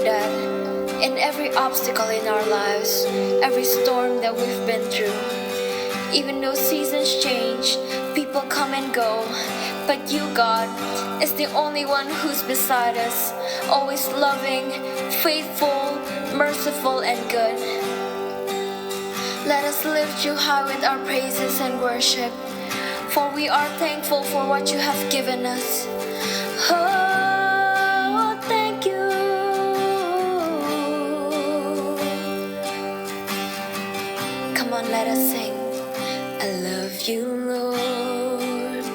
that in every obstacle in our lives, every storm that we've been through, even though seasons change, people come and go, but you, God, is the only one who's beside us, always loving, faithful, merciful, and good. Let us lift you high with our praises and worship, for we are thankful for what you have given us. Oh, thank you. Come on, let us sing. I love you, Lord,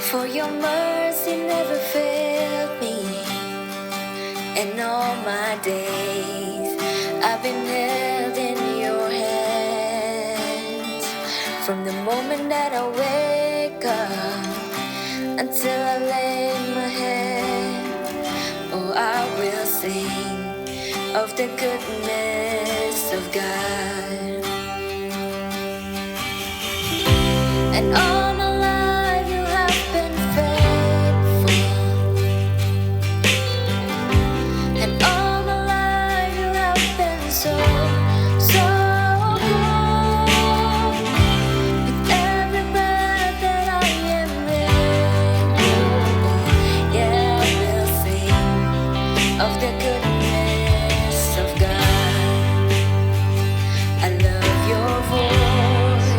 for your mercy never failed me. In all my days, I've been held in your hands. From the moment that I wake up until I lay my head, oh, I will sing of the goodness of God. And all my life you have been faithful, and all my life you have been so, so good. With every breath that I am able, yeah, I will sing of the goodness of God. I love your voice.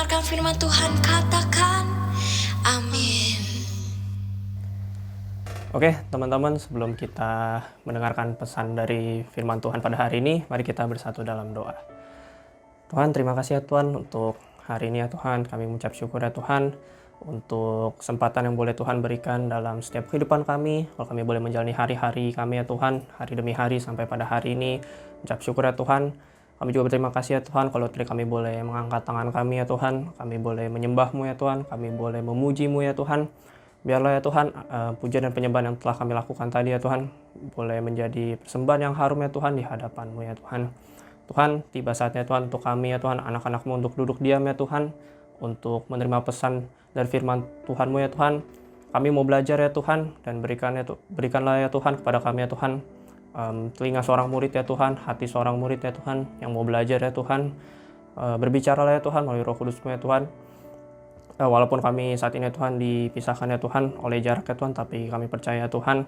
mendengarkan firman Tuhan, katakan amin. Oke, teman-teman, sebelum kita mendengarkan pesan dari firman Tuhan pada hari ini, mari kita bersatu dalam doa. Tuhan, terima kasih ya Tuhan untuk hari ini ya Tuhan. Kami mengucap syukur ya Tuhan untuk kesempatan yang boleh Tuhan berikan dalam setiap kehidupan kami. Kalau kami boleh menjalani hari-hari kami ya Tuhan, hari demi hari sampai pada hari ini. Mengucap syukur ya Tuhan. Kami juga berterima kasih ya Tuhan kalau kami boleh mengangkat tangan kami ya Tuhan. Kami boleh menyembah-Mu ya Tuhan. Kami boleh memuji-Mu ya Tuhan. Biarlah ya Tuhan, pujian dan penyembahan yang telah kami lakukan tadi ya Tuhan, boleh menjadi persembahan yang harum ya Tuhan di hadapan-Mu ya Tuhan. Tuhan, tiba saatnya Tuhan untuk kami ya Tuhan, anak-anak-Mu untuk duduk diam ya Tuhan, untuk menerima pesan dari firman Tuhan-Mu ya Tuhan. Kami mau belajar ya Tuhan, dan berikanlah ya Tuhan kepada kami ya Tuhan, telinga seorang murid ya Tuhan, hati seorang murid ya Tuhan, yang mau belajar ya Tuhan. Berbicaralah ya Tuhan melalui Roh Kudus-Mu ya Tuhan. Walaupun kami saat ini Tuhan dipisahkan ya Tuhan oleh jarak ya Tuhan, tapi kami percaya Tuhan,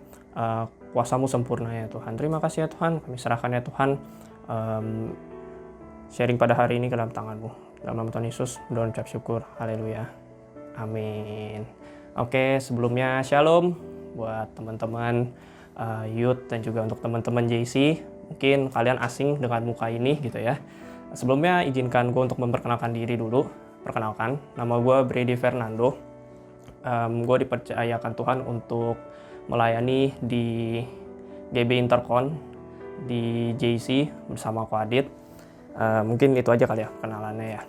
kuasa-Mu sempurna ya Tuhan. Terima kasih ya Tuhan, kami serahkan ya Tuhan sharing pada hari ini ke dalam tangan-Mu. Dalam nama Tuhan Yesus, berdoa ucap syukur. Haleluya. Amin. Oke, sebelumnya shalom buat teman-teman youth dan juga untuk teman-teman JC. Mungkin kalian asing dengan muka ini gitu ya. Sebelumnya izinkan gue untuk memperkenalkan diri dulu. Perkenalkan, nama gue Brady Fernando. Gue dipercayakan Tuhan untuk melayani di GB Intercon di JC bersama Ko Adit. Mungkin itu aja kali ya kenalannya ya.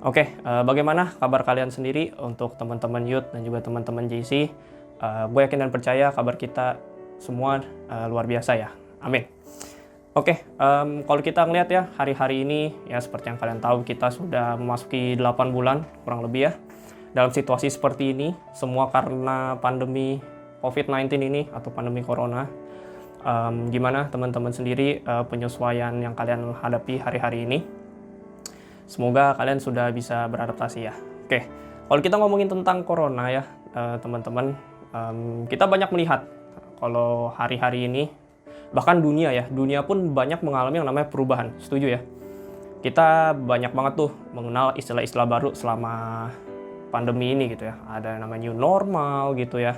Oke, bagaimana kabar kalian sendiri untuk teman-teman youth dan juga teman-teman JC? Gue yakin dan percaya kabar kita semua luar biasa ya. Amin. Oke, kalau kita ngelihat ya hari-hari ini ya seperti yang kalian tahu kita sudah memasuki 8 bulan kurang lebih ya dalam situasi seperti ini, semua karena pandemi COVID-19 ini atau pandemi Corona. Gimana teman-teman sendiri penyesuaian yang kalian hadapi hari-hari ini? Semoga kalian sudah bisa beradaptasi ya. Oke, kalau kita ngomongin tentang Corona ya teman-teman, kita banyak melihat kalau hari-hari ini bahkan dunia pun banyak mengalami yang namanya perubahan, setuju ya? Kita banyak banget tuh mengenal istilah-istilah baru selama pandemi ini gitu ya. Ada yang namanya new normal gitu ya.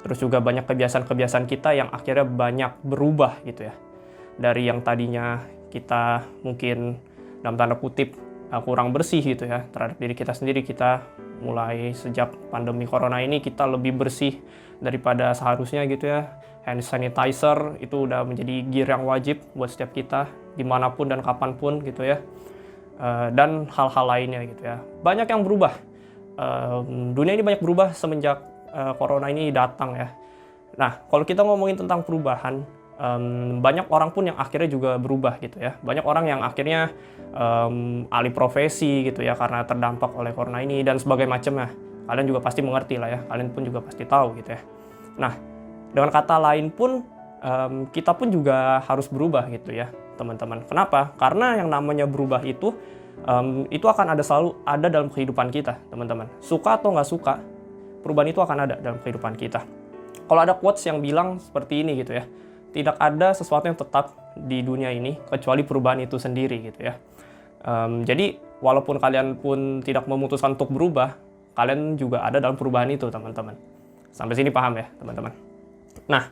Terus juga banyak kebiasaan-kebiasaan kita yang akhirnya banyak berubah gitu ya. Dari yang tadinya kita mungkin dalam tanda kutip kurang bersih gitu ya terhadap diri kita sendiri, kita mulai sejak pandemi corona ini kita lebih bersih daripada seharusnya gitu ya. Hand sanitizer itu udah menjadi gear yang wajib buat setiap kita dimanapun dan kapanpun gitu ya, dan hal-hal lainnya gitu ya. Banyak yang berubah, dunia ini banyak berubah semenjak corona ini datang ya. Nah, kalau kita ngomongin tentang perubahan, banyak orang pun yang akhirnya juga berubah gitu ya. Banyak orang yang akhirnya alih profesi gitu ya karena terdampak oleh corona ini dan sebagainya macamnya. Kalian juga pasti mengerti lah ya, kalian pun juga pasti tahu gitu ya. Nah, dengan kata lain pun, kita pun juga harus berubah gitu ya, teman-teman. Kenapa? Karena yang namanya berubah itu akan selalu ada dalam kehidupan kita, teman-teman. Suka atau nggak suka, perubahan itu akan ada dalam kehidupan kita. Kalau ada quotes yang bilang seperti ini gitu ya, tidak ada sesuatu yang tetap di dunia ini kecuali perubahan itu sendiri gitu ya. Jadi walaupun kalian pun tidak memutuskan untuk berubah, kalian juga ada dalam perubahan itu, teman-teman. Sampai sini paham ya, teman-teman? Nah,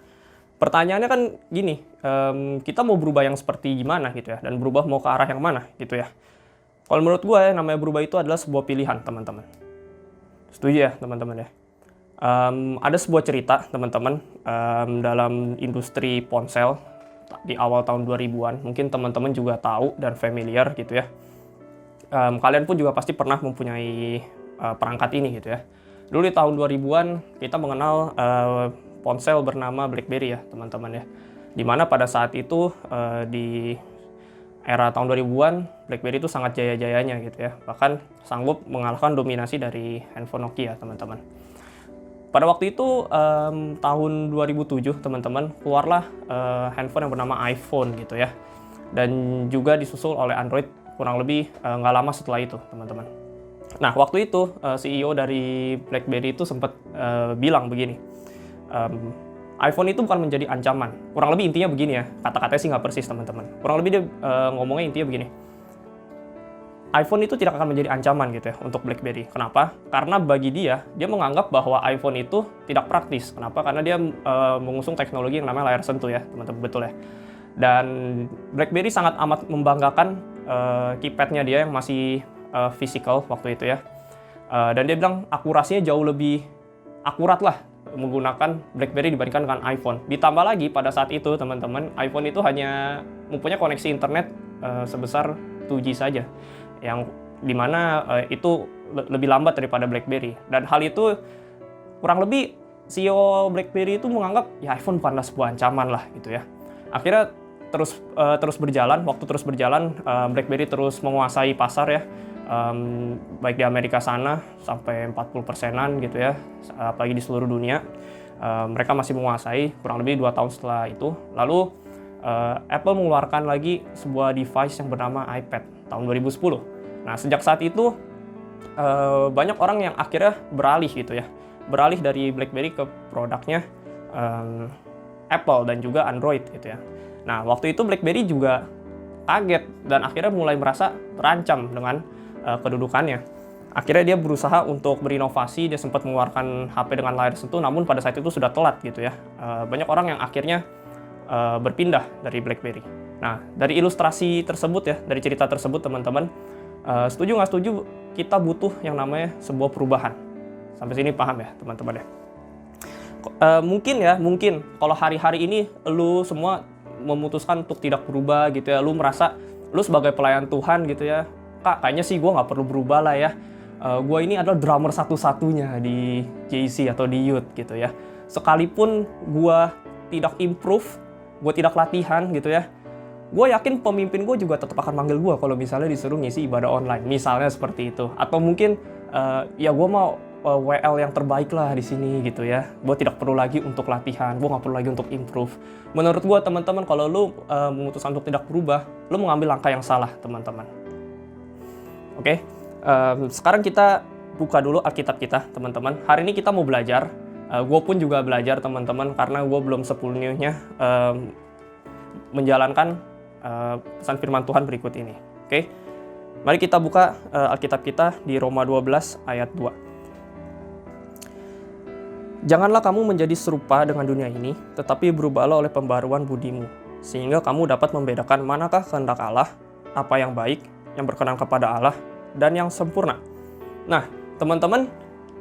pertanyaannya kan gini, kita mau berubah yang seperti gimana gitu ya, dan berubah mau ke arah yang mana gitu ya. Kalau menurut gue ya, namanya berubah itu adalah sebuah pilihan, teman-teman. Setuju ya, teman-teman ya? Ada sebuah cerita, teman-teman, dalam industri ponsel di awal tahun 2000-an. Mungkin teman-teman juga tahu dan familiar gitu ya. Kalian pun juga pasti pernah mempunyai perangkat ini gitu ya. Dulu di tahun 2000-an kita mengenal ponsel bernama BlackBerry ya teman-teman ya. Dimana pada saat itu di era tahun 2000-an BlackBerry itu sangat jaya-jayanya gitu ya. Bahkan sanggup mengalahkan dominasi dari handphone Nokia teman-teman. Pada waktu itu tahun 2007 teman-teman keluarlah handphone yang bernama iPhone gitu ya. Dan juga disusul oleh Android kurang lebih nggak lama setelah itu teman-teman. Nah waktu itu CEO dari BlackBerry itu sempat bilang begini. iPhone itu bukan menjadi ancaman. Kurang lebih intinya begini ya, kata-katanya sih nggak persis teman-teman. Kurang lebih dia ngomongnya intinya begini. iPhone itu tidak akan menjadi ancaman gitu ya untuk BlackBerry. Kenapa? Karena bagi dia menganggap bahwa iPhone itu tidak praktis. Kenapa? Karena dia mengusung teknologi yang namanya layar sentuh ya, teman-teman, betul ya. Dan BlackBerry sangat amat membanggakan keypadnya dia yang masih physical waktu itu ya. Dan dia bilang akurasinya jauh lebih akurat lah menggunakan BlackBerry dibandingkan dengan iPhone. Ditambah lagi pada saat itu teman-teman, iPhone itu hanya mempunyai koneksi internet sebesar 2G saja, yang dimana itu lebih lambat daripada BlackBerry. Dan hal itu kurang lebih CEO BlackBerry itu menganggap ya iPhone bukanlah sebuah ancaman lah gitu ya. Akhirnya terus berjalan, waktu terus berjalan, BlackBerry terus menguasai pasar ya, baik di Amerika sana sampai 40%-an gitu ya, apalagi di seluruh dunia. Mereka masih menguasai kurang lebih 2 tahun setelah itu. Lalu Apple mengeluarkan lagi sebuah device yang bernama iPad tahun 2010. Nah, sejak saat itu banyak orang yang akhirnya beralih dari BlackBerry ke produknya Apple dan juga Android gitu ya. Nah, waktu itu BlackBerry juga kaget dan akhirnya mulai merasa terancam dengan kedudukannya. Akhirnya dia berusaha untuk berinovasi, dia sempat mengeluarkan HP dengan layar sentuh, namun pada saat itu sudah telat gitu ya. Banyak orang yang akhirnya berpindah dari BlackBerry. Nah, dari ilustrasi tersebut ya, dari cerita tersebut teman-teman, setuju nggak setuju, kita butuh yang namanya sebuah perubahan. Sampai sini paham ya teman-teman ya? Mungkin kalau hari-hari ini lu semua memutuskan untuk tidak berubah gitu ya, lu merasa lu sebagai pelayan Tuhan gitu ya, Kak, kayaknya sih gue nggak perlu berubah lah ya. Gue ini adalah drummer satu-satunya di JC atau di Youth gitu ya. Sekalipun gue tidak improve, gue tidak latihan gitu ya, gue yakin pemimpin gue juga tetap akan manggil gue kalau misalnya disuruh ngisi ibadah online, misalnya seperti itu. Atau mungkin ya gue mau WL yang terbaik lah di sini gitu ya. Gue tidak perlu lagi untuk latihan, gue nggak perlu lagi untuk improve. Menurut gue teman-teman, kalau lu memutuskan untuk tidak berubah, lu mengambil langkah yang salah teman-teman. Oke, sekarang kita buka dulu Alkitab kita teman-teman. Hari ini kita mau belajar, gue pun juga belajar teman-teman, karena gue belum sepenuhnya menjalankan pesan firman Tuhan berikut ini. Oke, mari kita buka Alkitab kita di Roma 12 ayat 2. Janganlah kamu menjadi serupa dengan dunia ini, tetapi berubahlah oleh pembaruan budimu, sehingga kamu dapat membedakan manakah kehendak Allah, apa yang baik, yang berkenan kepada Allah, dan yang sempurna. Nah, teman-teman,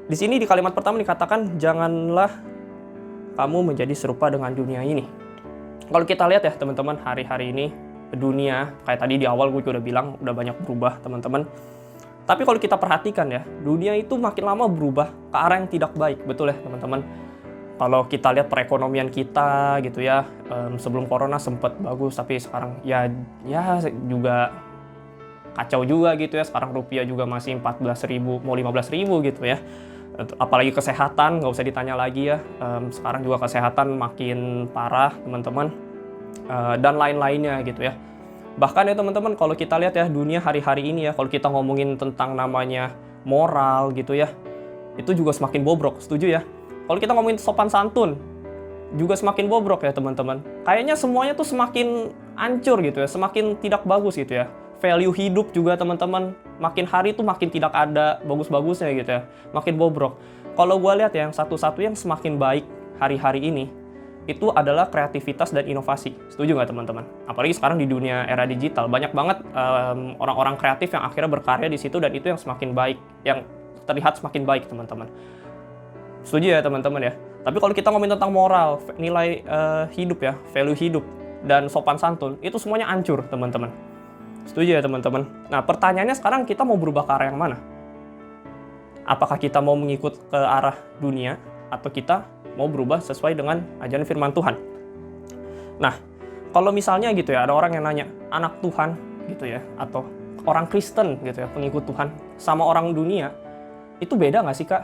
di sini di kalimat pertama dikatakan, janganlah kamu menjadi serupa dengan dunia ini. Kalau kita lihat ya teman-teman, hari-hari ini dunia, kayak tadi di awal gue juga udah bilang, udah banyak berubah teman-teman. Tapi kalau kita perhatikan ya, dunia itu makin lama berubah ke arah yang tidak baik, betul ya teman-teman. Kalau kita lihat perekonomian kita gitu ya, sebelum corona sempat bagus, tapi sekarang ya juga kacau juga gitu ya. Sekarang rupiah juga masih 14.000, mau 15.000 gitu ya. Apalagi kesehatan, nggak usah ditanya lagi ya. Sekarang juga kesehatan makin parah teman-teman, dan lain-lainnya gitu ya. Bahkan ya teman-teman, kalau kita lihat ya dunia hari-hari ini ya, kalau kita ngomongin tentang namanya moral gitu ya, itu juga semakin bobrok, setuju ya? Kalau kita ngomongin sopan santun, juga semakin bobrok ya teman-teman. Kayaknya semuanya tuh semakin hancur gitu ya, semakin tidak bagus gitu ya. Value hidup juga teman-teman, makin hari tuh makin tidak ada bagus-bagusnya gitu ya, makin bobrok. Kalau gue lihat ya, yang satu-satu yang semakin baik hari-hari ini, itu adalah kreativitas dan inovasi. Setuju nggak teman-teman? Apalagi sekarang di dunia era digital, banyak banget orang-orang kreatif yang akhirnya berkarya di situ, dan itu yang semakin baik, yang terlihat semakin baik teman-teman. Setuju ya teman-teman ya? Tapi kalau kita ngomongin tentang moral, nilai hidup ya, value hidup, dan sopan santun, itu semuanya hancur teman-teman. Setuju ya teman-teman? Nah, pertanyaannya sekarang, kita mau berubah ke arah yang mana? Apakah kita mau mengikut ke arah dunia, atau kita mau berubah sesuai dengan ajaran firman Tuhan? Nah, kalau misalnya gitu ya, ada orang yang nanya, anak Tuhan gitu ya, atau orang Kristen gitu ya, pengikut Tuhan, sama orang dunia, itu beda nggak sih kak?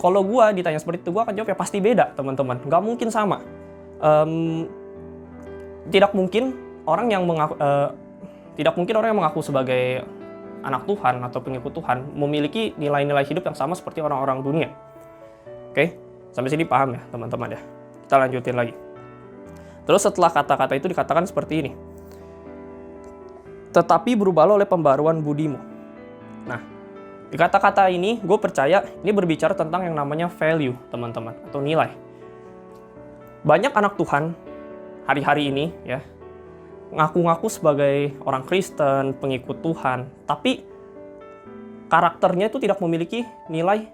Kalau gue ditanya seperti itu, gue akan jawab ya pasti beda teman-teman, nggak mungkin sama. Tidak mungkin orang yang mengaku sebagai anak Tuhan atau pengikut Tuhan memiliki nilai-nilai hidup yang sama seperti orang-orang dunia. Oke? Sampai sini paham ya teman-teman ya? Kita lanjutin lagi. Terus setelah kata-kata itu dikatakan seperti ini. tetapi berubahlah oleh pembaruan budimu. Nah, di kata-kata ini gue percaya ini berbicara tentang yang namanya value, teman-teman, atau nilai. Banyak anak Tuhan hari-hari ini ya ngaku-ngaku sebagai orang Kristen, pengikut Tuhan, tapi karakternya itu tidak memiliki nilai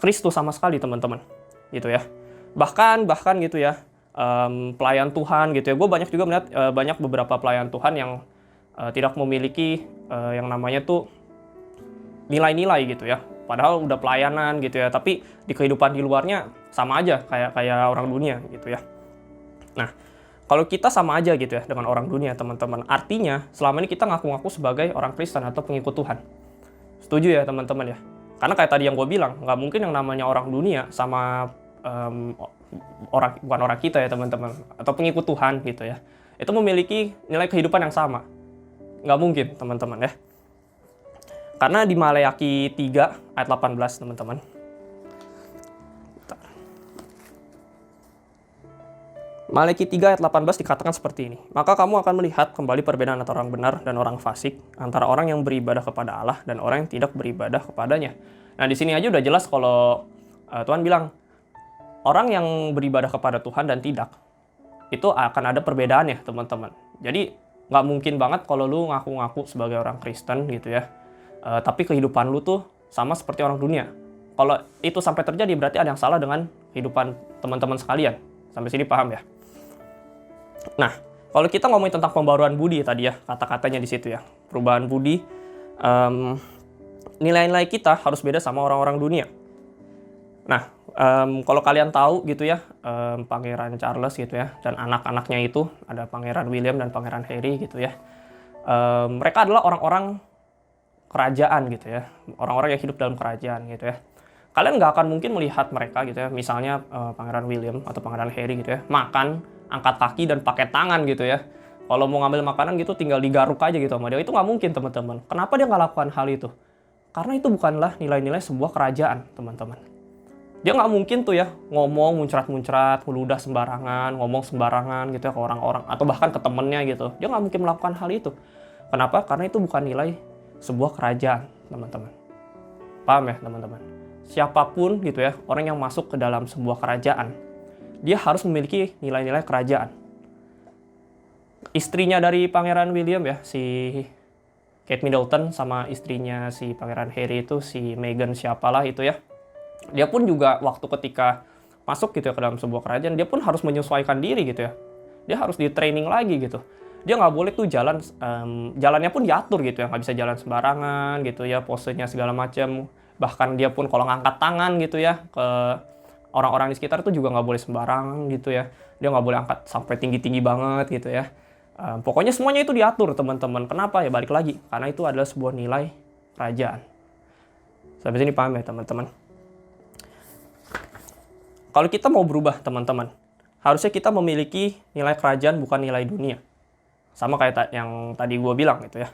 Kristus sama sekali, teman-teman, gitu ya. Bahkan gitu ya, pelayan Tuhan gitu ya. Gue banyak juga melihat banyak beberapa pelayan Tuhan yang tidak memiliki yang namanya tuh nilai-nilai gitu ya. Padahal udah pelayanan gitu ya, tapi di kehidupan di luarnya sama aja kayak orang dunia gitu ya. Nah, kalau kita sama aja gitu ya dengan orang dunia, teman-teman, artinya selama ini kita ngaku-ngaku sebagai orang Kristen atau pengikut Tuhan. Setuju ya, teman-teman ya? Karena kayak tadi yang gue bilang, nggak mungkin yang namanya orang dunia sama bukan orang kita ya, teman-teman, atau pengikut Tuhan gitu ya, itu memiliki nilai kehidupan yang sama. Nggak mungkin, teman-teman ya. Karena di Maleakhi 3 ayat 18, teman-teman. Maleakhi 3 ayat 18 dikatakan seperti ini. Maka kamu akan melihat kembali perbedaan antara orang benar dan orang fasik, antara orang yang beribadah kepada Allah dan orang yang tidak beribadah kepadanya. Nah, di sini aja udah jelas kalau Tuhan bilang, orang yang beribadah kepada Tuhan dan tidak, itu akan ada perbedaannya, teman-teman. Jadi, nggak mungkin banget kalau lu ngaku-ngaku sebagai orang Kristen gitu ya, tapi kehidupan lu tuh sama seperti orang dunia. Kalau itu sampai terjadi, berarti ada yang salah dengan kehidupan teman-teman sekalian. Sampai sini paham ya? Nah, kalau kita ngomongin tentang pembaruan budi tadi ya, kata-katanya di situ ya, perubahan budi, nilai-nilai kita harus beda sama orang-orang dunia. Nah, kalau kalian tahu gitu ya, Pangeran Charles gitu ya, dan anak-anaknya itu, ada Pangeran William dan Pangeran Harry gitu ya, mereka adalah orang-orang kerajaan gitu ya, orang-orang yang hidup dalam kerajaan gitu ya. Kalian nggak akan mungkin melihat mereka gitu ya, misalnya Pangeran William atau Pangeran Harry gitu ya, makan, angkat kaki dan pakai tangan gitu ya. Kalau mau ngambil makanan gitu tinggal digaruk aja gitu sama dia. Itu nggak mungkin, teman-teman. Kenapa dia nggak lakukan hal itu? Karena itu bukanlah nilai-nilai sebuah kerajaan, teman-teman. Dia nggak mungkin tuh ya ngomong muncrat-muncrat, meludah sembarangan, ngomong sembarangan gitu ya ke orang-orang, atau bahkan ke temennya gitu. Dia nggak mungkin melakukan hal itu. Kenapa? Karena itu bukan nilai sebuah kerajaan, teman-teman. Paham ya, teman-teman? Siapapun gitu ya, orang yang masuk ke dalam sebuah kerajaan, dia harus memiliki nilai-nilai kerajaan. Istrinya dari Pangeran William ya, si Kate Middleton, sama istrinya si Pangeran Harry itu, si Meghan siapalah itu ya. Dia pun juga waktu ketika masuk gitu ya ke dalam sebuah kerajaan, dia pun harus menyesuaikan diri gitu ya. Dia harus di training lagi gitu. Dia nggak boleh tuh jalan, jalannya pun diatur gitu ya, nggak bisa jalan sembarangan gitu ya, posenya segala macam. Bahkan dia pun kalau ngangkat tangan gitu ya ke orang-orang di sekitar itu juga nggak boleh sembarangan gitu ya. Dia nggak boleh angkat sampai tinggi-tinggi banget gitu ya. Pokoknya semuanya itu diatur, teman-teman. Kenapa ya? Balik lagi, karena itu adalah sebuah nilai kerajaan. Sampai sini paham ya, teman-teman? Kalau kita mau berubah, teman-teman, harusnya kita memiliki nilai kerajaan bukan nilai dunia. Sama kayak yang tadi gue bilang gitu ya.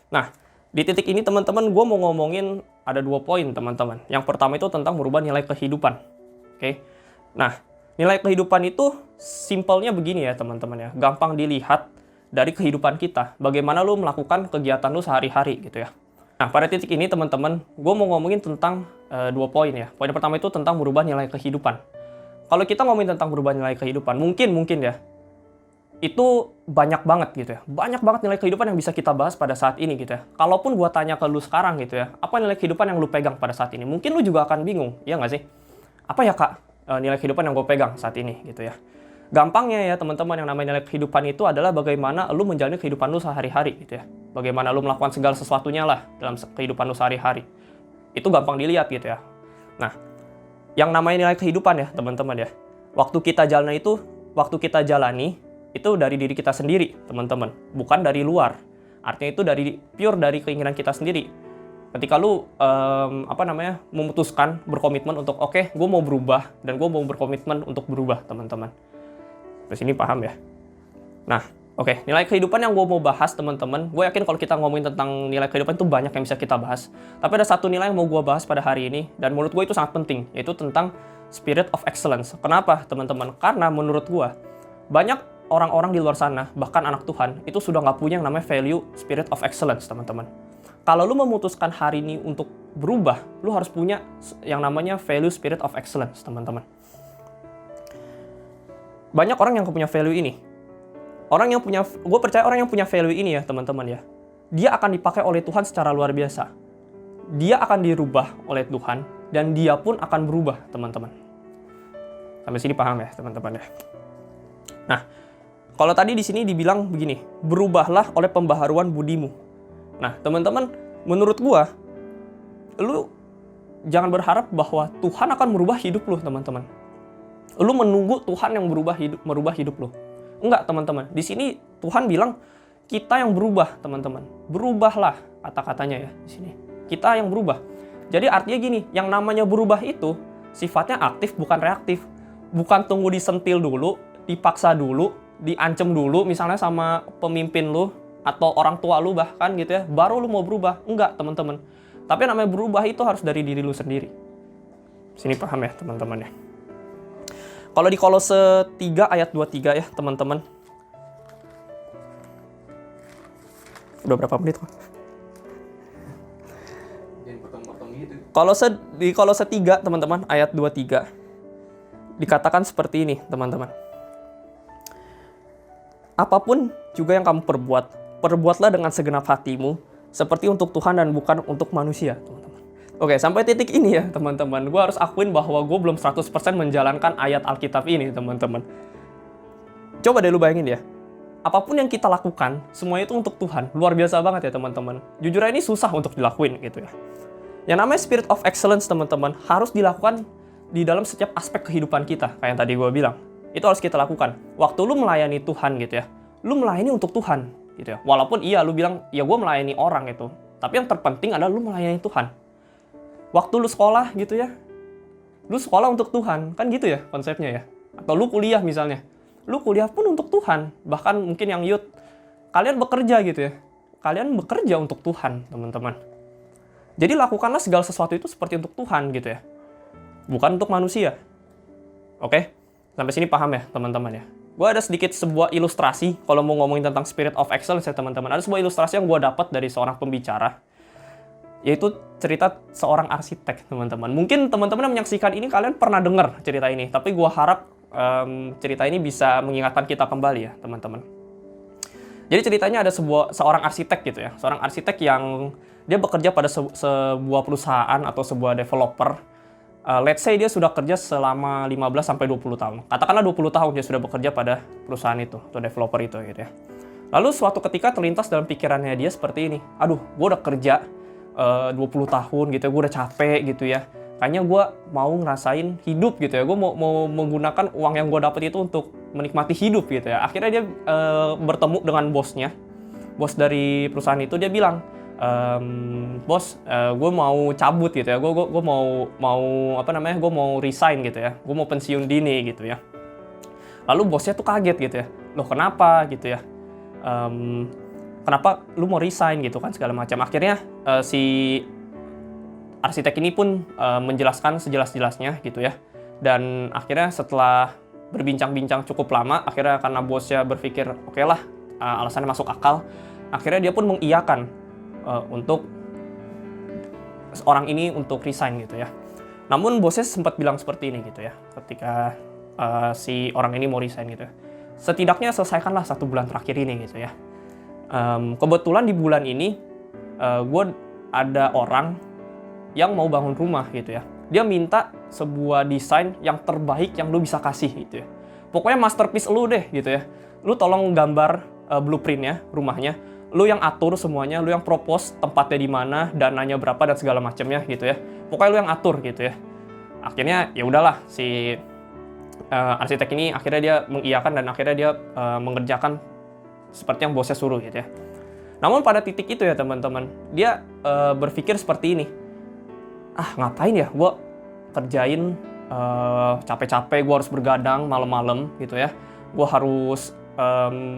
Nah, di titik ini teman-teman, gue mau ngomongin ada 2 poin, teman-teman. Yang pertama itu tentang merubah nilai kehidupan. Oke. Nah, nilai kehidupan itu simpelnya begini ya, teman-teman ya. Gampang dilihat dari kehidupan kita. Bagaimana lu melakukan kegiatan lu sehari-hari gitu ya. Nah, pada titik ini teman-teman, gue mau ngomongin tentang 2 poin ya. Poin pertama itu tentang merubah nilai kehidupan. Kalau kita ngomongin tentang merubah nilai kehidupan, mungkin ya, itu banyak banget gitu ya. Banyak banget nilai kehidupan yang bisa kita bahas pada saat ini gitu ya. Kalaupun gua tanya ke lu sekarang gitu ya, apa nilai kehidupan yang lu pegang pada saat ini? Mungkin lu juga akan bingung, ya nggak sih? Apa ya Kak nilai kehidupan yang gue pegang saat ini gitu ya. Gampangnya ya teman-teman, yang namanya nilai kehidupan itu adalah bagaimana lu menjalani kehidupan lu sehari-hari gitu ya. Bagaimana lu melakukan segala sesuatunya lah dalam kehidupan lu sehari-hari. Itu gampang dilihat gitu ya. Nah, yang namanya nilai kehidupan ya teman-teman ya. Waktu kita jalani itu dari diri kita sendiri, teman-teman, bukan dari luar. Artinya itu pure dari keinginan kita sendiri. Ketika lu memutuskan, berkomitmen untuk oke, gue mau berubah dan gue mau berkomitmen untuk berubah, teman-teman. Terus ini paham ya? Nah, oke, nilai kehidupan yang gue mau bahas, teman-teman, gue yakin kalau kita ngomongin tentang nilai kehidupan itu banyak yang bisa kita bahas. Tapi ada satu nilai yang mau gue bahas pada hari ini, dan menurut gue itu sangat penting, yaitu tentang spirit of excellence. Kenapa, teman-teman? Karena menurut gue, banyak orang-orang di luar sana, bahkan anak Tuhan, itu sudah nggak punya yang namanya value spirit of excellence, teman-teman. Kalau lu memutuskan hari ini untuk berubah, lu harus punya yang namanya value spirit of excellence, teman-teman. Banyak orang yang punya value ini. Gue percaya orang yang punya value ini ya, teman-teman ya, dia akan dipakai oleh Tuhan secara luar biasa. Dia akan dirubah oleh Tuhan, dan dia pun akan berubah, teman-teman. Sampai sini paham ya, teman-teman ya? Nah, kalau tadi di sini dibilang begini, berubahlah oleh pembaharuan budimu. Nah, teman-teman, menurut gua, lu jangan berharap bahwa Tuhan akan merubah hidup lu, teman-teman. Lu menunggu Tuhan yang merubah hidup lu. Enggak, teman-teman. Di sini Tuhan bilang kita yang berubah, teman-teman. Berubahlah, kata-katanya ya di sini. Kita yang berubah. Jadi artinya gini, yang namanya berubah itu sifatnya aktif bukan reaktif. Bukan tunggu disentil dulu, dipaksa dulu, diancem dulu misalnya sama pemimpin lu atau orang tua lu bahkan gitu ya, baru lu mau berubah. Enggak, teman-teman. Tapi yang namanya berubah itu harus dari diri lu sendiri. Sini paham ya, teman-teman ya. Kalau di Kolose 3 ayat 23 ya, teman-teman. Udah berapa menit kok? Jangan potong-potong gitu. Di Kolose 3, teman-teman, ayat 23. Dikatakan seperti ini, teman-teman. Apapun juga yang kamu perbuatlah dengan segenap hatimu, seperti untuk Tuhan dan bukan untuk manusia, teman-teman. Oke, sampai titik ini ya, teman-teman. Gue harus akuin bahwa gue belum 100% menjalankan ayat Alkitab ini, teman-teman. Coba deh lu bayangin ya. Apapun yang kita lakukan, semuanya itu untuk Tuhan. Luar biasa banget ya, teman-teman. Jujur aja ini susah untuk dilakuin gitu ya. Yang namanya spirit of excellence, teman-teman, harus dilakukan di dalam setiap aspek kehidupan kita, kayak yang tadi gue bilang. Itu harus kita lakukan. Waktu lu melayani Tuhan gitu ya, lu melayani untuk Tuhan gitu ya. Walaupun iya lu bilang, ya gue melayani orang itu. Tapi yang terpenting adalah lu melayani Tuhan. Waktu lu sekolah gitu ya, lu sekolah untuk Tuhan, kan gitu ya konsepnya ya. Atau lu kuliah misalnya, lu kuliah pun untuk Tuhan. Bahkan mungkin yang youth, kalian bekerja gitu ya. Kalian bekerja untuk Tuhan, teman-teman. Jadi lakukanlah segala sesuatu itu seperti untuk Tuhan gitu ya. Bukan untuk manusia. Oke? Sampai sini paham ya, teman-teman ya? Gue ada sedikit sebuah ilustrasi, kalau mau ngomongin tentang spirit of excellence ya, teman-teman. Ada sebuah ilustrasi yang gue dapat dari seorang pembicara, yaitu cerita seorang arsitek, teman-teman. Mungkin teman-teman yang menyaksikan ini, kalian pernah dengar cerita ini. Tapi gue harap cerita ini bisa mengingatkan kita kembali ya, teman-teman. Jadi ceritanya ada seorang arsitek gitu ya. Seorang arsitek yang dia bekerja pada sebuah perusahaan atau sebuah developer. Let's say dia sudah kerja selama 15-20 tahun. Katakanlah 20 tahun dia sudah bekerja pada perusahaan itu, atau developer itu gitu ya. Lalu suatu ketika terlintas dalam pikirannya dia seperti ini. Aduh, gue udah kerja 20 tahun gitu ya, gue udah capek gitu ya. Kayaknya gue mau ngerasain hidup gitu ya. Gue mau menggunakan uang yang gue dapat itu untuk menikmati hidup gitu ya. Akhirnya dia bertemu dengan bosnya. Bos dari perusahaan itu, dia bilang, bos, gue mau cabut gitu ya, gue mau resign gitu ya, gue mau pensiun dini gitu ya. Lalu bosnya tuh kaget gitu ya, loh kenapa gitu ya, kenapa lu mau resign gitu kan segala macam. Akhirnya si arsitek ini pun menjelaskan sejelas-jelasnya gitu ya, dan akhirnya setelah berbincang-bincang cukup lama, akhirnya karena bosnya berpikir oke lah, alasannya masuk akal, akhirnya dia pun mengiyakan untuk orang ini untuk resign gitu ya. Namun bosnya sempat bilang seperti ini gitu ya, ketika si orang ini mau resign gitu ya. Setidaknya selesaikanlah 1 bulan terakhir ini gitu ya. Kebetulan di bulan ini gue ada orang yang mau bangun rumah gitu ya. Dia minta sebuah desain yang terbaik yang lu bisa kasih gitu ya. Pokoknya masterpiece lu deh gitu ya. Lu tolong gambar blueprintnya, rumahnya. Lu yang atur semuanya, lu yang propose tempatnya di mana, dananya berapa dan segala macamnya gitu ya. Pokoknya lu yang atur gitu ya. Akhirnya ya udahlah, si arsitek ini akhirnya dia mengiyakan dan akhirnya dia mengerjakan seperti yang bosnya suruh gitu ya. Namun pada titik itu ya teman-teman, dia berpikir seperti ini. Ngapain ya gue kerjain capek-capek, gue harus bergadang malam-malam gitu ya. Gue harus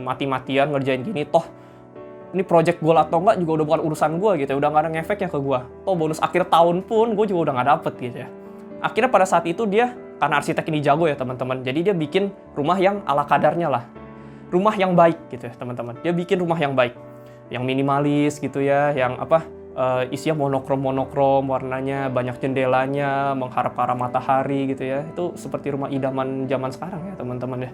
mati-matian ngerjain gini, toh ini project gue atau enggak juga udah bukan urusan gue gitu ya, udah gak ada ngefeknya ke gue. Toh bonus akhir tahun pun gue juga udah gak dapet gitu ya. Akhirnya pada saat itu dia, karena arsitek ini jago ya teman-teman, jadi dia bikin rumah yang ala kadarnya lah. rumah yang baik gitu ya teman-teman. Dia bikin rumah yang baik, yang minimalis gitu ya, yang isinya monokrom warnanya, banyak jendelanya, menghadap ke arah matahari gitu ya. Itu seperti rumah idaman zaman sekarang ya teman-teman ya.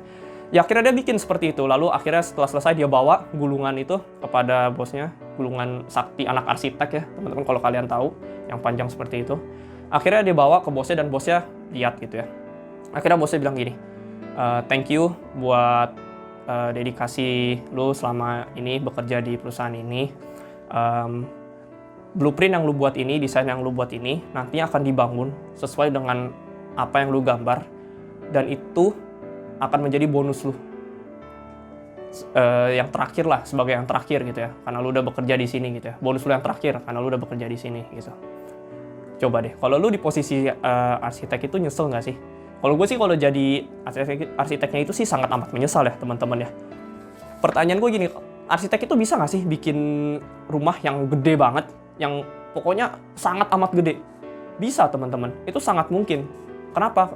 Ya akhirnya dia bikin seperti itu. Lalu akhirnya setelah selesai dia bawa gulungan itu kepada bosnya, gulungan sakti anak arsitek ya teman-teman, kalau kalian tahu, yang panjang seperti itu. Akhirnya dia bawa ke bosnya dan bosnya lihat gitu ya. Akhirnya bosnya bilang gini, thank you buat dedikasi lu selama ini bekerja di perusahaan ini. Blueprint yang lu buat ini, desain yang lu buat ini, nantinya akan dibangun sesuai dengan apa yang lu gambar, dan itu akan menjadi bonus lu. Yang terakhir lah, sebagai yang terakhir gitu ya, karena lu udah bekerja di sini gitu ya. Bonus lu yang terakhir, karena lu udah bekerja di sini gitu. Coba deh, kalau lu di posisi arsitek itu nyesel nggak sih? Kalau gue sih kalau jadi arsiteknya itu sih sangat amat menyesal ya teman-teman ya. Pertanyaan gue gini, arsitek itu bisa nggak sih bikin rumah yang gede banget, yang pokoknya sangat amat gede? Bisa teman-teman, itu sangat mungkin. Kenapa?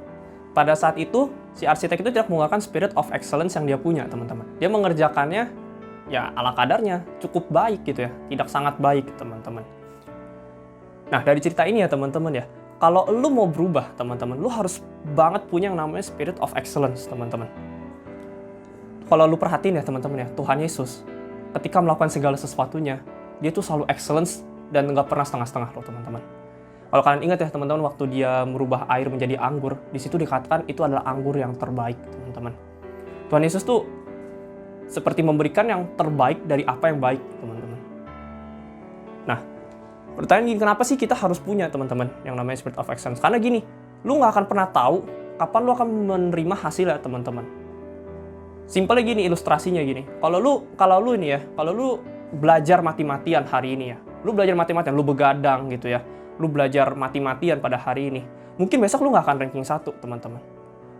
Pada saat itu si arsitek itu tidak menggunakan spirit of excellence yang dia punya teman-teman. Dia mengerjakannya ya ala kadarnya, cukup baik gitu ya, tidak sangat baik teman-teman. Nah dari cerita ini ya teman-teman ya, kalau lu mau berubah teman-teman, lu harus banget punya yang namanya spirit of excellence teman-teman. Kalau lu perhatiin ya teman-teman ya, Tuhan Yesus ketika melakukan segala sesuatunya, dia tuh selalu excellence dan nggak pernah setengah-setengah loh teman-teman. Kalau kalian ingat ya teman-teman, waktu dia merubah air menjadi anggur, di situ dikatakan itu adalah anggur yang terbaik teman-teman. Tuhan Yesus tuh seperti memberikan yang terbaik dari apa yang baik teman-teman. Nah, pertanyaan gini, kenapa sih kita harus punya teman-teman yang namanya spirit of excellence? Karena gini, lu nggak akan pernah tahu kapan lu akan menerima hasil ya teman-teman. Simpelnya gini, ilustrasinya gini. Kalau lu belajar mati-matian hari ini ya, lu belajar mati-matian, lu begadang gitu ya, lu belajar mati-matian pada hari ini, mungkin besok lu nggak akan ranking 1 teman-teman.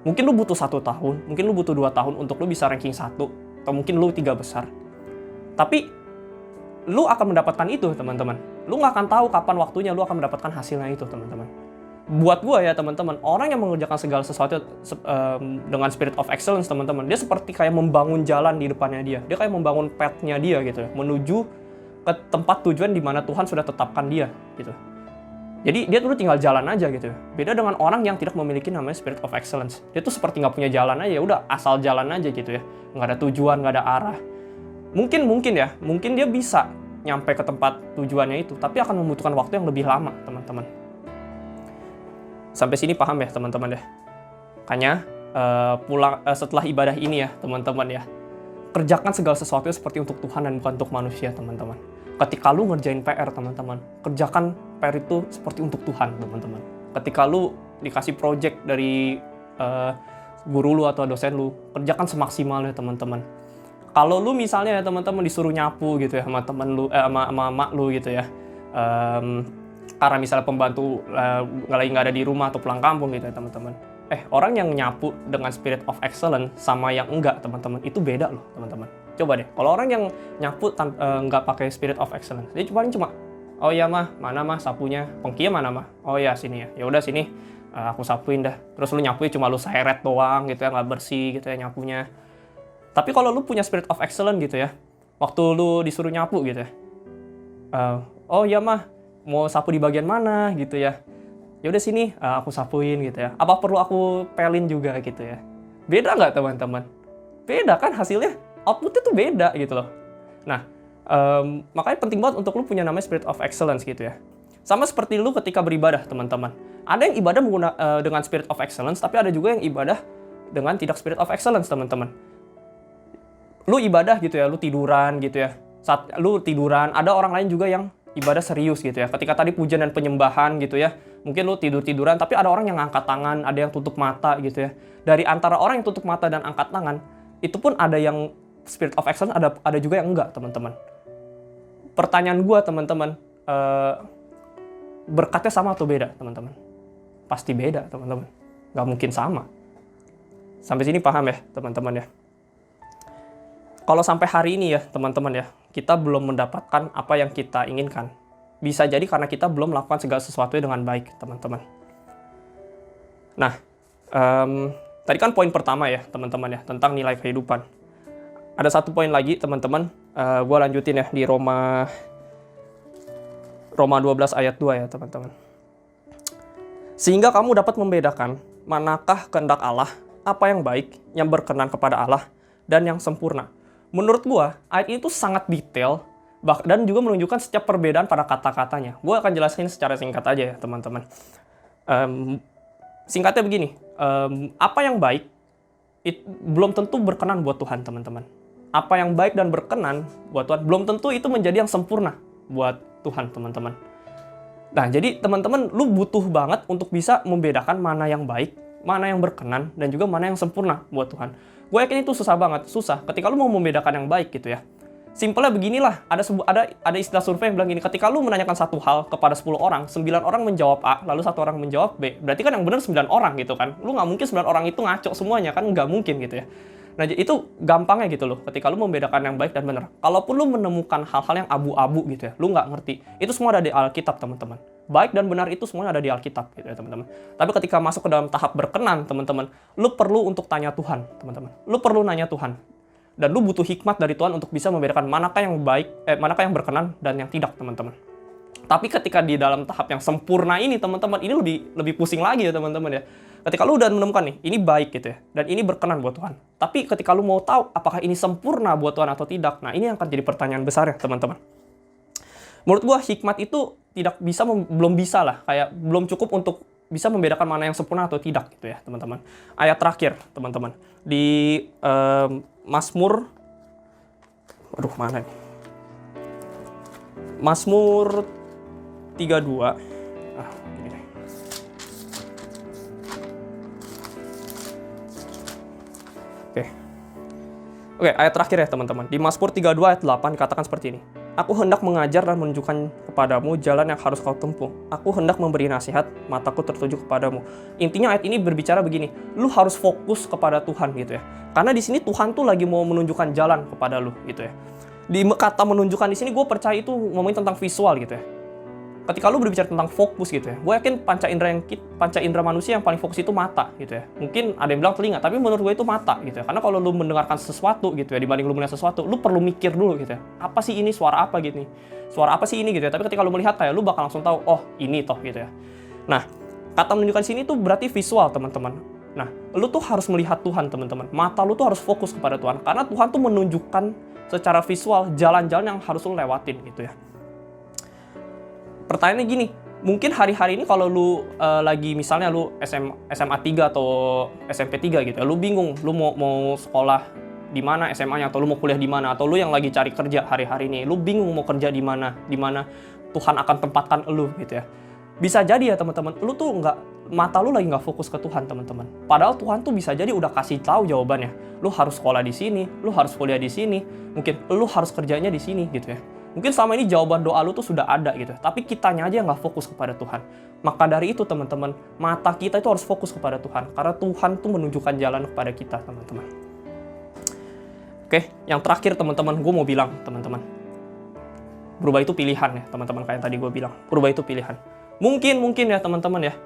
Mungkin lu butuh 1 tahun, mungkin lu butuh 2 tahun untuk lu bisa ranking 1, atau mungkin lu 3 besar. Tapi lu akan mendapatkan itu teman-teman. Lu nggak akan tahu kapan waktunya lu akan mendapatkan hasilnya itu teman-teman. Buat gue ya teman-teman, orang yang mengerjakan segala sesuatu dengan spirit of excellence teman-teman, dia seperti kayak membangun jalan di depannya dia. Dia kayak membangun path-nya dia gitu ya, menuju ke tempat tujuan di mana Tuhan sudah tetapkan dia gitu. Jadi dia tuh tinggal jalan aja gitu ya. Beda dengan orang yang tidak memiliki namanya spirit of excellence. Dia tuh seperti nggak punya jalan aja, udah asal jalan aja gitu ya. Nggak ada tujuan, nggak ada arah. Mungkin dia bisa nyampe ke tempat tujuannya itu, tapi akan membutuhkan waktu yang lebih lama teman-teman. Sampai sini paham ya teman-teman ya? Makanya setelah ibadah ini ya teman-teman ya, kerjakan segala sesuatu seperti untuk Tuhan dan bukan untuk manusia teman-teman. Ketika lu ngerjain PR teman-teman, kerjakan PR itu seperti untuk Tuhan teman-teman. Ketika lu dikasih project dari guru lu atau dosen lu, kerjakan semaksimalnya teman-teman. Kalau lu misalnya ya teman-teman disuruh nyapu gitu ya sama temen lu, sama mak lu gitu ya, karena misalnya pembantu lagi nggak ada di rumah atau pulang kampung gitu ya teman-teman. Orang yang nyapu dengan spirit of excellence sama yang enggak teman-teman, itu beda loh teman-teman. Coba deh, kalau orang yang nyapu nggak pakai spirit of excellence, dia cuma oh ya mah, mana mah sapunya, pengkia mana mah, oh ya sini ya udah sini, aku sapuin dah. Terus lu nyapuin cuma lu seret doang gitu ya, nggak bersih gitu ya nyapunya. Tapi kalau lu punya spirit of excellence gitu ya, waktu lu disuruh nyapu gitu ya, oh ya mah, mau sapu di bagian mana gitu ya, ya udah sini aku sapuin gitu ya. Apa perlu aku pelin juga gitu ya? Beda nggak teman-teman? Beda kan hasilnya, outputnya tuh beda gitu loh. Nah, makanya penting banget untuk lu punya namanya spirit of excellence gitu ya. Sama seperti lu ketika beribadah teman-teman. Ada yang ibadah dengan spirit of excellence, tapi ada juga yang ibadah dengan tidak spirit of excellence teman-teman. Lu ibadah gitu ya, lu tiduran gitu ya. Saat lu tiduran, ada orang lain juga yang ibadah serius gitu ya. Ketika tadi pujian dan penyembahan gitu ya, mungkin lu tidur-tiduran, tapi ada orang yang angkat tangan, ada yang tutup mata gitu ya. Dari antara orang yang tutup mata dan angkat tangan, itu pun ada yang spirit of excellence, ada juga yang enggak teman-teman. Pertanyaan gua teman-teman, berkatnya sama atau beda teman-teman? Pasti beda teman-teman, nggak mungkin sama. Sampai sini paham ya teman-teman ya? Kalau sampai hari ini ya teman-teman ya, kita belum mendapatkan apa yang kita inginkan. Bisa jadi karena kita belum melakukan segala sesuatu dengan baik teman-teman. Nah, tadi kan poin pertama ya teman-teman ya, tentang nilai kehidupan. Ada satu poin lagi teman-teman, gue lanjutin ya di Roma 12 ayat 2 ya teman-teman. Sehingga kamu dapat membedakan manakah kehendak Allah, apa yang baik, yang berkenan kepada Allah, dan yang sempurna. Menurut gue, ayat ini tuh sangat detail, dan juga menunjukkan setiap perbedaan pada kata-katanya. Gue akan jelasin secara singkat aja ya teman-teman. Singkatnya begini, apa yang baik, belum tentu berkenan buat Tuhan teman-teman. Apa yang baik dan berkenan buat Tuhan, belum tentu itu menjadi yang sempurna buat Tuhan teman-teman. Nah, jadi teman-teman, lu butuh banget untuk bisa membedakan mana yang baik, mana yang berkenan, dan juga mana yang sempurna buat Tuhan. Gue yakin itu susah banget, susah. Ketika lu mau membedakan yang baik gitu ya. Simpelnya beginilah, ada istilah survei yang bilang gini, ketika lu menanyakan satu hal kepada 10 orang, 9 orang menjawab A, lalu 1 orang menjawab B, berarti kan yang benar 9 orang gitu kan. Lu nggak mungkin 9 orang itu ngaco semuanya kan, nggak mungkin gitu ya. Nah, itu gampangnya gitu loh, ketika lu membedakan yang baik dan benar. Kalaupun lu menemukan hal-hal yang abu-abu gitu ya, lu nggak ngerti, itu semua ada di Alkitab teman-teman. Baik dan benar itu semuanya ada di Alkitab gitu ya teman-teman. Tapi ketika masuk ke dalam tahap berkenan teman-teman, lu perlu untuk tanya Tuhan teman-teman. Lu perlu nanya Tuhan. Dan lu butuh hikmat dari Tuhan untuk bisa membedakan manakah yang baik, manakah yang berkenan dan yang tidak teman-teman. Tapi ketika di dalam tahap yang sempurna ini teman-teman, ini lebih pusing lagi ya teman-teman ya. Ketika lu udah menemukan nih, ini baik gitu ya, dan ini berkenan buat Tuhan. Tapi ketika lu mau tahu apakah ini sempurna buat Tuhan atau tidak, nah ini akan jadi pertanyaan besar ya teman-teman. Menurut gua hikmat itu belum bisa lah, kayak belum cukup untuk bisa membedakan mana yang sempurna atau tidak gitu ya teman-teman. Ayat terakhir teman-teman di Mazmur, mana nih? Mazmur 32. Ini deh. Oke, ayat terakhir ya teman-teman. Di Mazmur 32 ayat 8 dikatakan seperti ini. Aku hendak mengajar dan menunjukkan kepadamu jalan yang harus kau tempuh. Aku hendak memberi nasihat, mataku tertuju kepadamu. Intinya ayat ini berbicara begini, lu harus fokus kepada Tuhan gitu ya. Karena di sini Tuhan tuh lagi mau menunjukkan jalan kepada lu gitu ya. Di kata menunjukkan di sini gue percaya itu ngomongin tentang visual gitu ya. Ketika lu berbicara tentang fokus gitu ya, gue yakin panca indera manusia yang paling fokus itu mata gitu ya. Mungkin ada yang bilang telinga, tapi menurut gue itu mata gitu ya. Karena kalau lu mendengarkan sesuatu gitu ya, dibanding lu melihat sesuatu, lu perlu mikir dulu gitu ya. Apa sih ini, suara apa gitu nih? Suara apa sih ini gitu ya. Tapi ketika lu melihat kayak lu bakal langsung tahu, oh ini toh gitu ya. Nah, kata menunjukkan sini tuh berarti visual teman-teman. Nah, lu tuh harus melihat Tuhan teman-teman. Mata lu tuh harus fokus kepada Tuhan. Karena Tuhan tuh menunjukkan secara visual jalan-jalan yang harus lu lewatin gitu ya. Pertanyaannya gini, mungkin hari-hari ini kalau lu lagi misalnya lu SMA 3 atau SMP 3 gitu ya, lu bingung, lu mau sekolah di mana SMA-nya, atau lu mau kuliah di mana, atau lu yang lagi cari kerja hari-hari ini, lu bingung mau kerja di mana Tuhan akan tempatkan lu gitu ya. Bisa jadi ya teman-teman, lu tuh mata lu lagi nggak fokus ke Tuhan teman-teman. Padahal Tuhan tuh bisa jadi udah kasih tahu jawabannya. Lu harus sekolah di sini, lu harus kuliah di sini, mungkin lu harus kerjanya di sini gitu ya. Mungkin selama ini jawaban doa lu tuh sudah ada gitu, tapi kitanya aja nggak fokus kepada Tuhan. Maka dari itu teman-teman, mata kita itu harus fokus kepada Tuhan, karena Tuhan tuh menunjukkan jalan kepada kita teman-teman. Oke, yang terakhir teman-teman, gue mau bilang teman-teman, berubah itu pilihan ya teman-teman, kayak tadi gue bilang, berubah itu pilihan. Mungkin ya teman-teman ya,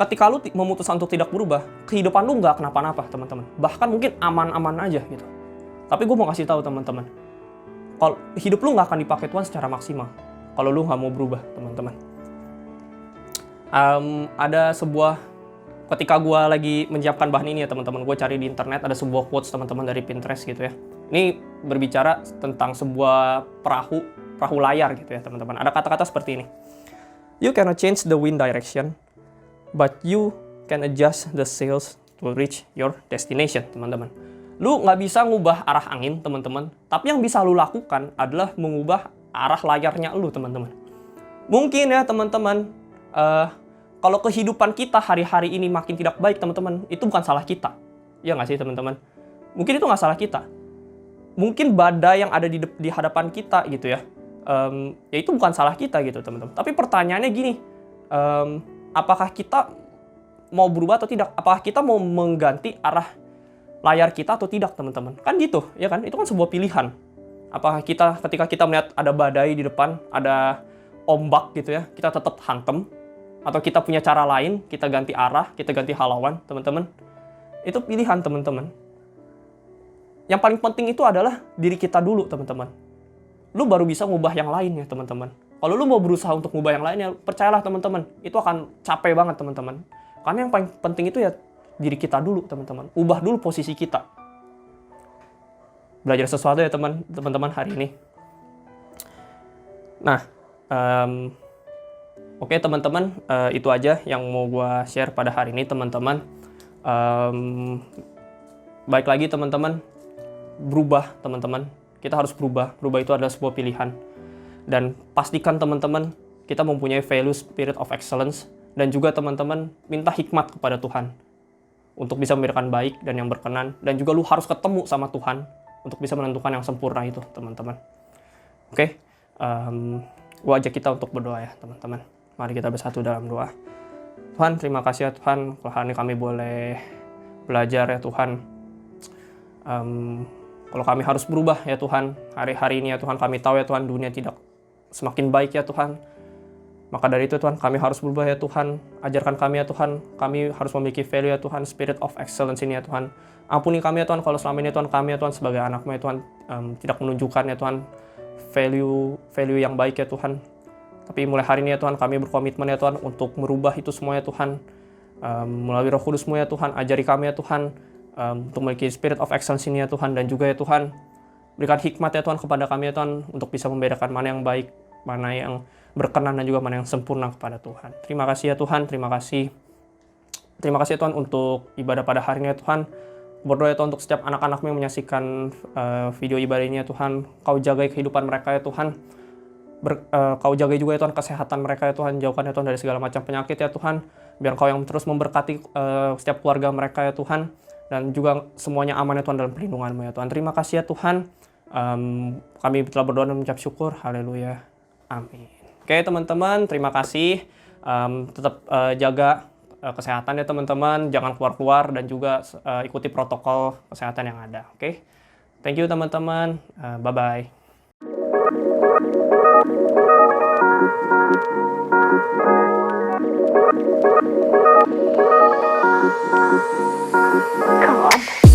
ketika lu memutuskan untuk tidak berubah, kehidupan lu nggak kenapa-napa teman-teman, bahkan mungkin aman-aman aja gitu. Tapi gue mau kasih tahu teman-teman, kalau hidup lu nggak akan dipakai Tuhan secara maksimal kalau lu nggak mau berubah teman-teman. Ada sebuah, ketika gue lagi menyiapkan bahan ini ya teman-teman, gue cari di internet ada sebuah quotes teman-teman dari Pinterest gitu ya. Ini berbicara tentang sebuah perahu layar gitu ya teman-teman. Ada kata-kata seperti ini. You cannot change the wind direction, but you can adjust the sails to reach your destination teman-teman. Lu nggak bisa ngubah arah angin, teman-teman. Tapi yang bisa lu lakukan adalah mengubah arah layarnya lu, teman-teman. Mungkin ya, teman-teman, kalau kehidupan kita hari-hari ini makin tidak baik, teman-teman, itu bukan salah kita. Ya nggak sih, teman-teman? Mungkin itu nggak salah kita. Mungkin badai yang ada di hadapan kita, gitu ya. Ya itu bukan salah kita, gitu, teman-teman. Tapi pertanyaannya gini, apakah kita mau berubah atau tidak? Apakah kita mau mengganti arah layar kita atau tidak teman-teman? Kan gitu, ya kan? Itu kan sebuah pilihan. Apakah ketika kita melihat ada badai di depan, ada ombak gitu ya, kita tetap hantem, atau kita punya cara lain, kita ganti arah, kita ganti halauan, teman-teman? Itu pilihan teman-teman. yang paling penting itu adalah diri kita dulu, teman-teman. Lu baru bisa ngubah yang lainnya, teman-teman. Kalau lu mau berusaha untuk ngubah yang lainnya, percayalah teman-teman, itu akan capek banget, teman-teman. Karena yang paling penting itu ya diri kita dulu, teman-teman. Ubah dulu posisi kita. Belajar sesuatu ya teman-teman hari ini. Nah, oke teman-teman, itu aja yang mau gue share pada hari ini, teman-teman. Baik lagi teman-teman, berubah teman-teman. Kita harus berubah. Berubah itu adalah sebuah pilihan. Dan pastikan teman-teman kita mempunyai value spirit of excellence. Dan juga teman-teman minta hikmat kepada Tuhan untuk bisa memberikan baik dan yang berkenan. Dan juga lu harus ketemu sama Tuhan untuk bisa menentukan yang sempurna itu, teman-teman. Oke, gue ajak kita untuk berdoa ya, teman-teman. Mari kita bersatu dalam doa. Tuhan, terima kasih ya Tuhan, kalau hari ini kami boleh belajar ya Tuhan. Kalau kami harus berubah ya Tuhan, hari-hari ini ya Tuhan, kami tahu ya Tuhan, dunia tidak semakin baik ya Tuhan. Maka dari itu Tuhan, kami harus berubah ya Tuhan. Ajarkan kami ya Tuhan, kami harus memiliki value ya Tuhan, spirit of excellence ini ya Tuhan. Ampuni kami ya Tuhan, kalau selama ini ya Tuhan, kami ya Tuhan sebagai anak-Mu ya Tuhan, tidak menunjukkan ya Tuhan, value yang baik ya Tuhan. Tapi mulai hari ini ya Tuhan, kami berkomitmen ya Tuhan untuk merubah itu semua ya Tuhan. Melalui Roh Kudus-Mu ya Tuhan, ajari kami ya Tuhan, untuk memiliki spirit of excellence ini ya Tuhan. Dan juga ya Tuhan, berikan hikmat ya Tuhan kepada kami ya Tuhan, untuk bisa membedakan mana yang baik, mana yang berkenan, dan juga mana yang sempurna kepada Tuhan. Terima kasih ya Tuhan, terima kasih. Terima kasih ya Tuhan untuk ibadah pada hari ini ya Tuhan. Berdoa ya Tuhan untuk setiap anak-anak-Mu yang menyaksikan video ibadah ini ya Tuhan. Kau jaga kehidupan mereka ya Tuhan. Kau jaga juga ya Tuhan kesehatan mereka ya Tuhan. Jauhkan ya Tuhan dari segala macam penyakit ya Tuhan. Biar Kau yang terus memberkati setiap keluarga mereka ya Tuhan. Dan juga semuanya aman ya Tuhan dalam perlindungan-Mu ya Tuhan. Terima kasih ya Tuhan. Kami telah berdoa dan mengucap syukur. Haleluya. Amin. Oke teman-teman, terima kasih. Tetap jaga kesehatan ya teman-teman. Jangan keluar-keluar dan juga ikuti protokol kesehatan yang ada. Oke. Thank you teman-teman. Bye-bye. Come on.